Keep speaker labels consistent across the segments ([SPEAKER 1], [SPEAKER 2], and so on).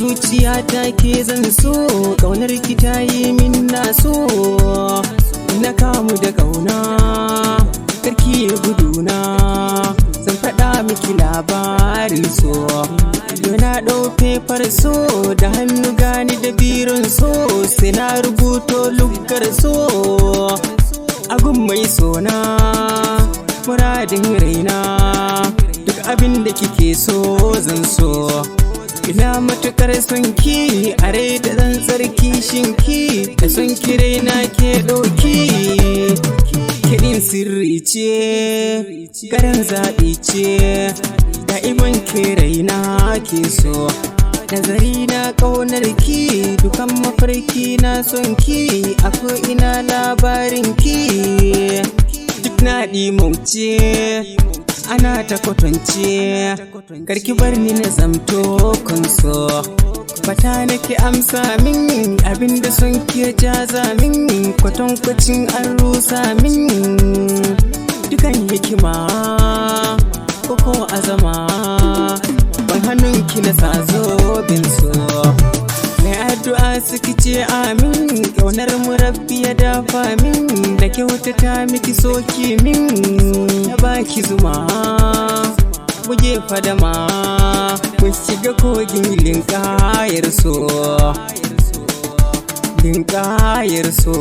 [SPEAKER 1] zuciyata ke zan so, ƙaunar ki ta yi min na so. Na kamu da ƙauna, karki ya guduna, zan faɗa miki labarin so. Na ɗau fefar so, da hannu gani da biron so, sai na rubuto lugar so. Agun mai sona, muradin raina, duk abin da kike so zan so. Ina matukar son ki, a rai da zan tsarki shinki, da son ki raina ke ɗauki. Kiɗin sirri ce, garin zaɓi ce, da'iman ke raina ke so. Nazari na ƙaunar ki, dukan mafarki na son ki, akwai ina labarin ki. Duk na ɗimauce, ana ta kwatance, karki bar ni na zamto kunso. Bata nake amsa min, abinda son ki ya jaza min, kwatankwacin an rusa min. Dukan hikima, koko azama, ban hannunki na sa zobin so. Mai addu'a suki ce amin, ƙaunar murabbi ya dafa min, da kyautata miki soki min. Na baki zuma, buge fadama, mu shiga kogin linkayar so. Linkayar so,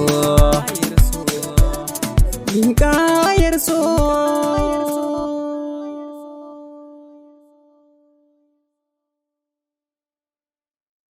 [SPEAKER 1] linkayar so.